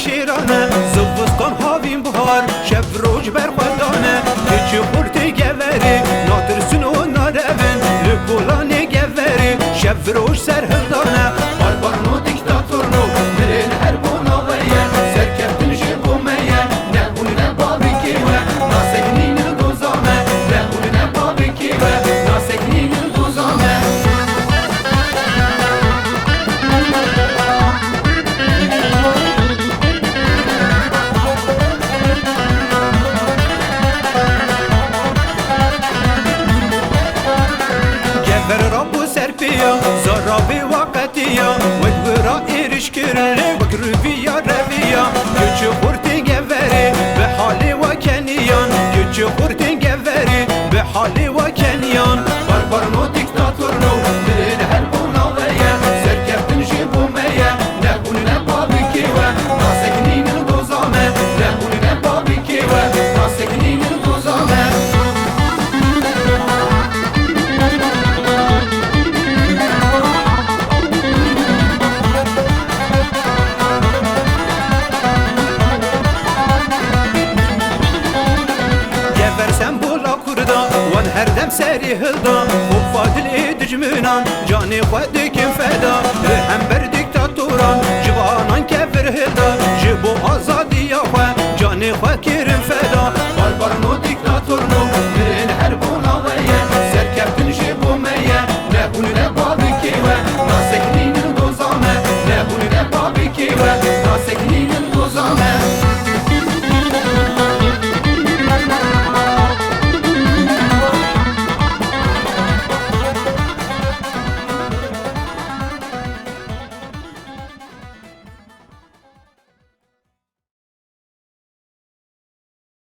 شیرانه زوستان هاوین بهار شب روج بر خدانه هیچ خورتی گوری ناترسون و نارون لگولانی گوری شب روج سرهدانه باربارنو دیکتاتورنو مرین هر بوناویه سرکفتن جبومیه نهونه بابی کیوه ناسکنین دوزامه نهونه بابی کیوه ناسکنین دوزامه گفر رابو سرپیا زرابی وقتیا ودورا ایرش کرنه وکروفیا رویا گچ خورتی گوری به حالی و کنیان گچ خورتی گوری به حالی و کنیان باربارنو دیکتاتورنو مرین هر بوناویه سرکفتن جبومیه نهونه بابی کیوه ناسکنین دوزامه نهونه بابی کیوه ناسکنین دوزامه versen bola kurda wan her dem seri hılda o fadil edicminan cani xwedi kim feda hem ber diktatoran civanan kevir hılda ji bo azadiya xwe cani xwe